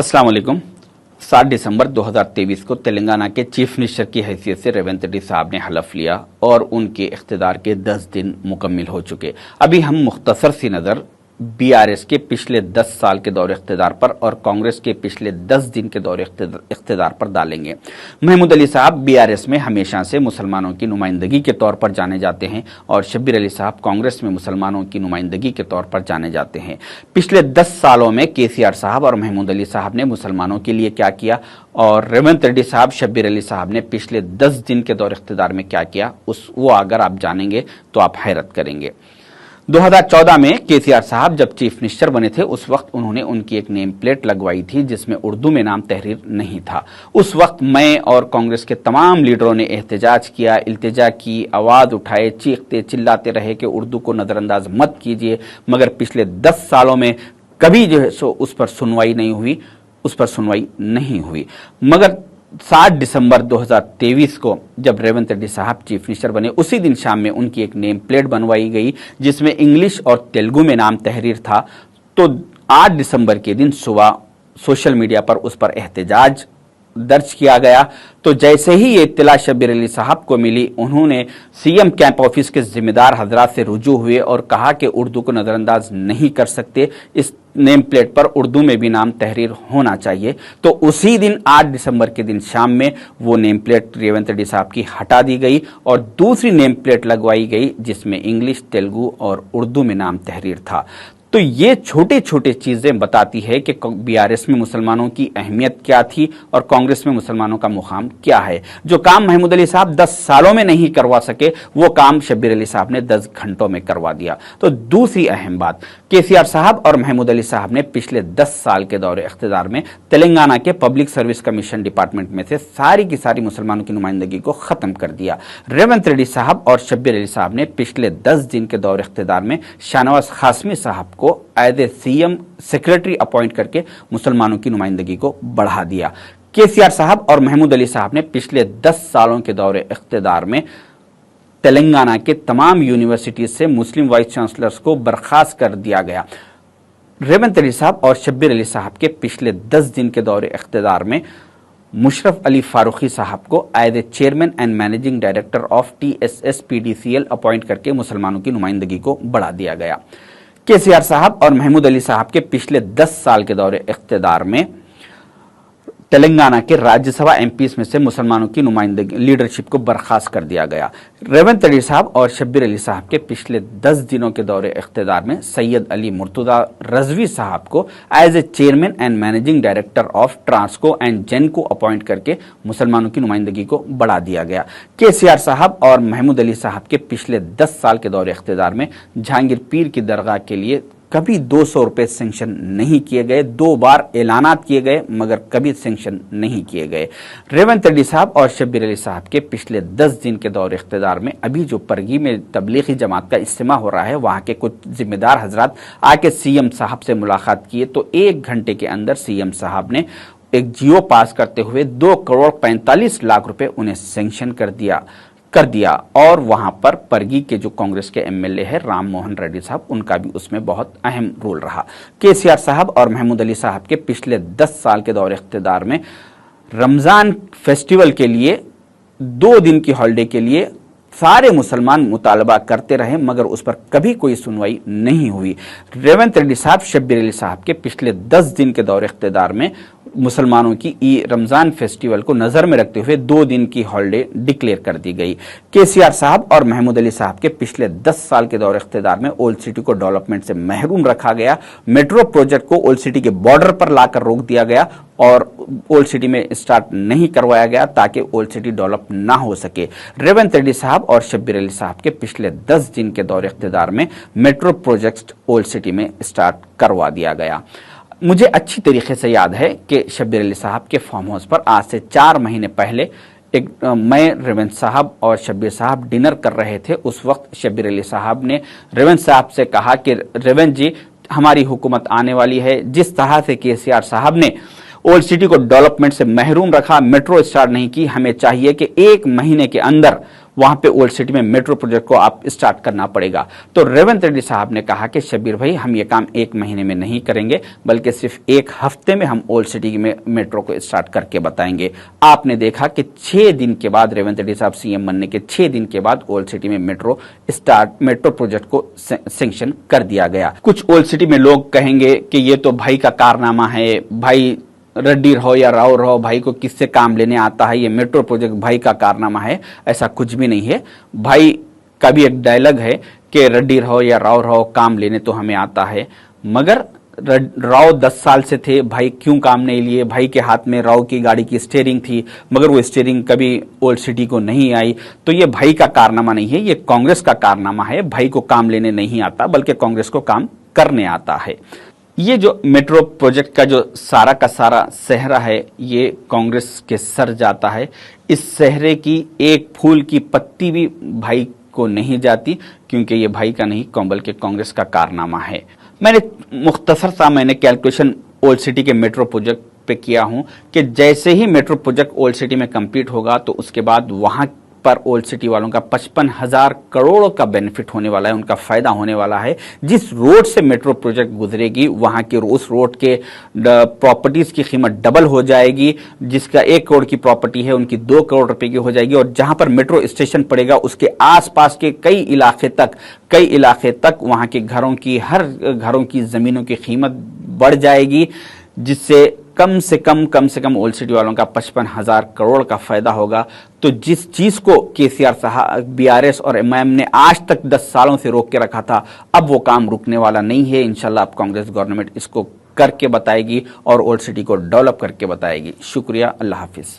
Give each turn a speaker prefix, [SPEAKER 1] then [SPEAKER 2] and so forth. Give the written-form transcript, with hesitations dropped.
[SPEAKER 1] अस्सलाम वालेकुम। 7 दिसंबर 2023 को तेलंगाना के चीफ मिनिस्टर की हैसियत से रेवंत रेड्डी साहब ने हलफ लिया और उनके इख्तिदार के 10 दिन मुकम्मिल हो चुके। अभी हम मुख्तसर सी नज़र बीआरएस के पिछले 10 साल के दौर इख्तिदार पर और कांग्रेस के पिछले 10 दिन के दौर इख्तिदार पर डालेंगे। महमूद अली साहब बीआरएस में हमेशा से मुसलमानों की नुमाइंदगी के तौर पर जाने जाते हैं और शब्बीर अली साहब कांग्रेस में मुसलमानों की नुमाइंदगी के तौर पर जाने जाते हैं। पिछले 10 सालों में केसीआर साहब और महमूद अली साहब ने मुसलमानों के लिए क्या किया और रेवंत रेड्डी साहब शब्बीर अली साहब ने पिछले 10 दिन के दौर इख्तिदार में क्या किया, वो अगर आप जानेंगे तो आप हैरत करेंगे। 2014 में केसीआर साहब जब चीफ मिनिस्टर बने थे उस वक्त उन्होंने उनकी एक नेम प्लेट लगवाई थी जिसमें उर्दू में नाम तहरीर नहीं था। उस वक्त मैं और कांग्रेस के तमाम लीडरों ने एहतजाज किया, इल्तिजा की, आवाज उठाए, चीखते चिल्लाते रहे कि उर्दू को नजरअंदाज मत कीजिए, मगर पिछले 10 सालों में कभी जो है सो उस पर सुनवाई नहीं हुई। मगर 7 दिसंबर 2023 को जब रेवंत रेड्डी साहब चीफ मिनिस्टर बने उसी दिन शाम में उनकी एक नेम प्लेट बनवाई गई जिसमें इंग्लिश और तेलुगु में नाम तहरीर था। तो 8 दिसंबर के दिन सुबह सोशल मीडिया पर उस पर एहतजाज दर्ज किया गया। तो जैसे ही ये इत्तला शब्बीर अली साहब को मिली, उन्होंने सीएम कैंप ऑफिस के जिम्मेदार हजरात से रुजू हुए और कहा कि उर्दू को नजरअंदाज नहीं कर सकते, इस नेम प्लेट पर उर्दू में भी नाम तहरीर होना चाहिए। तो उसी दिन 8 दिसंबर के दिन शाम में वो नेम प्लेट रेवंत रेड्डी साहब की हटा दी गई और दूसरी नेम प्लेट लगवाई गई जिसमें इंग्लिश, तेलुगु और उर्दू में नाम तहरीर था। तो ये छोटे छोटे चीजें बताती है कि बीआरएस में मुसलमानों की अहमियत क्या थी और कांग्रेस में मुसलमानों का मुकाम क्या है। जो काम महमूद अली साहब 10 सालों में नहीं करवा सके वो काम शब्बीर अली साहब ने 10 घंटों में करवा दिया। तो दूसरी अहम बात, केसीआर साहब और महमूद अली साहब ने पिछले 10 साल के दौरे इख्तिदार में तेलंगाना के पब्लिक सर्विस कमीशन डिपार्टमेंट में से सारी की सारी मुसलमानों की नुमाइंदगी को खत्म कर दिया। रेवंत रेड्डी साहब और शब्बीर अली साहब ने पिछले 10 दिन के दौरे इख्तिदार में शाहनवाज कासमी साहब को as a CM secretary appoint करके मुसलमानों की नुमाइंदगी को बढ़ा दिया। केसीआर साहब और महमूद अली साहब ने पिछले 10 सालों के दौरे इख्तिदार में तेलंगाना के तमाम यूनिवर्सिटीज से मुस्लिम वाइस चांसलर्स को बर्खास्त कर दिया गया। रेवंत रेड्डी साहब और शब्बीर अली साहब के पिछले 10 दिन के दौरे इख्तिदार में मुशर्रफ अली फारूकी साहब को as a chairman and managing director of TSS-PDCL appoint करके मुसलमानों की नुमाइंदगी को बढ़ा दिया गया। केसीआर साहब और महमूद अली साहब के पिछले 10 साल के दौरे इख्तिदार में तेलंगाना के राज्यसभा एमपीज में से मुसलमानों की नुमाइंदगी लीडरशिप को बर्खास्त कर दिया गया। रेवंत रेड्डी साहब और शब्बीर अली साहब के पिछले 10 दिनों के दौरे इख्तिदार में सैयद अली मुर्तजा रजवी साहब को as a chairman and managing director of Transco and Genco appoint करके मुसलमानों की नुमाइंदगी को बढ़ा दिया गया। केसीआर साहब और महमूद अली साहब के पिछले 10 साल के दौरे इख्तिदार में जहांगीर पीर की दरगाह के लिए कभी 200 रुपए सेंक्शन नहीं किए गए। 2 बार ऐलानात किए गए मगर कभी सेंक्शन नहीं किए गए। रेवंत रेड्डी साहब और शब्बीर अली साहब के पिछले 10 दिन के दौर इख्तिदार में अभी जो परगी में तबलीगी जमात का इज्तिमा हो रहा है वहां के कुछ जिम्मेदार हजरात आके सीएम साहब से मुलाकात किए तो 1 घंटे के अंदर सीएम साहब ने एक जियो पास करते हुए 2 करोड़ 45 लाख रुपए उन्हें सेंक्शन कर दिया और वहां पर परगी के जो कांग्रेस के एमएलए है राम मोहन रेड्डी साहब, उनका भी उसमें बहुत अहम रोल रहा। केसीआर साहब और महमूद अली साहब के पिछले 10 साल के दौरे इख्तिदार में रमजान फेस्टिवल के लिए 2 दिन की हॉलिडे के लिए सारे मुसलमान मुतालबा करते रहे मगर उस पर कभी कोई सुनवाई नहीं हुई। रेवंत रेड्डी साहब शब्बीर अली साहब के पिछले 10 दिन के दौरे इख्तिदार में मुसलमानों की रमजान फेस्टिवल को नजर में रखते हुए 2 दिन की हॉलिडे डिक्लेयर कर दी गई। केसीआर साहब और महमूद अली साहब के पिछले 10 साल के दौरे इख्तिदार में ओल्ड सिटी को डेवलपमेंट से महरूम रखा गया। मेट्रो प्रोजेक्ट को ओल्ड सिटी के बॉर्डर पर लाकर रोक दिया गया और ओल्ड सिटी में स्टार्ट नहीं करवाया गया ताकि ओल्ड सिटी डेवलप ना हो सके। रेवंत रेड्डी साहब और शब्बीर अली साहब के पिछले 10 दिन के दौरे इख्तिदार में मेट्रो प्रोजेक्ट ओल्ड सिटी में स्टार्ट करवा दिया गया। मुझे अच्छी तरीके से याद है कि शब्बीर अली साहब के फार्म हाउस पर आज से 4 महीने पहले मैं रेवंत साहब और शब्बीर साहब डिनर कर रहे थे। उस वक्त शब्बीर अली साहब ने रेवंत साहब से कहा कि रेवंत जी, हमारी हुकूमत आने वाली है। जिस तरह से केसीआर साहब ने ओल्ड सिटी को डेवलपमेंट से महरूम रखा, मेट्रो स्टार्ट नहीं की, हमें चाहिए कि 1 महीने के अंदर वहां पे ओल्ड सिटी में मेट्रो प्रोजेक्ट को आप स्टार्ट करना पड़ेगा। तो रेवंत रेड्डी साहब ने कहा कि शब्बीर भाई, हम ये काम 1 महीने में नहीं करेंगे, बल्कि सिर्फ 1 हफ्ते में हम ओल्ड सिटी में मेट्रो को स्टार्ट करके बताएंगे। आपने देखा कि 6 दिन के बाद, रेवंत रेड्डी साहब सीएम बनने के 6 दिन के बाद ओल्ड सिटी में मेट्रो प्रोजेक्ट को सैंक्शन कर दिया गया। कुछ ओल्ड सिटी में लोग कहेंगे कि ये तो भाई का कारनामा है, भाई रेड्डी रहो या राव रहो, भाई को किससे काम लेने आता है, ये मेट्रो प्रोजेक्ट भाई का कारनामा है। ऐसा कुछ भी नहीं है। भाई का भी एक डायलॉग है कि रेड्डी रहो या राव रहो, काम लेने तो हमें आता है। मगर राव 10 साल से थे, भाई क्यों काम नहीं लिए? भाई के हाथ में राव की गाड़ी की स्टीयरिंग थी, मगर वो स्टीयरिंग कभी ओल्ड सिटी को नहीं आई। तो ये भाई का कारनामा नहीं है, ये कांग्रेस का कारनामा है। भाई को काम लेने नहीं आता, बल्कि कांग्रेस को काम करने आता है। ये जो मेट्रो प्रोजेक्ट का जो सारा का सारा सेहरा है, ये कांग्रेस के सर जाता है। इस सेहरे की एक फूल की पत्ती भी भाई को नहीं जाती, क्योंकि ये भाई का नहीं, बल्कि कांग्रेस का कारनामा है। मैंने कैलकुलेशन ओल्ड सिटी के मेट्रो प्रोजेक्ट पे किया हूं कि जैसे ही मेट्रो प्रोजेक्ट ओल्ड सिटी में कंप्लीट होगा, तो उसके बाद वहां पर ओल्ड सिटी वालों का 55,000 करोड़ का बेनिफिट होने वाला है, उनका फायदा होने वाला है। जिस रोड से मेट्रो प्रोजेक्ट गुजरेगी, वहां के उस रोड के प्रॉपर्टीज की कीमत डबल हो जाएगी। जिसका 1 करोड़ की प्रॉपर्टी है, उनकी 2 करोड़ रुपए की हो जाएगी। और जहां पर मेट्रो स्टेशन पड़ेगा, उसके आसपास के कई इलाके तक वहां के हर घरों की जमीनों की कीमत बढ़ जाएगी, जिससे कम से कम ओल्ड सिटी वालों का 55,000 करोड़ का फायदा होगा। तो जिस चीज को केसीआर साहब, बीआरएस और एमआईएम ने आज तक 10 सालों से रोक के रखा था, अब वो काम रुकने वाला नहीं है। इंशाल्लाह अब कांग्रेस गवर्नमेंट इसको करके बताएगी और ओल्ड सिटी को डेवलप करके बताएगी। शुक्रिया, अल्लाह हाफिज।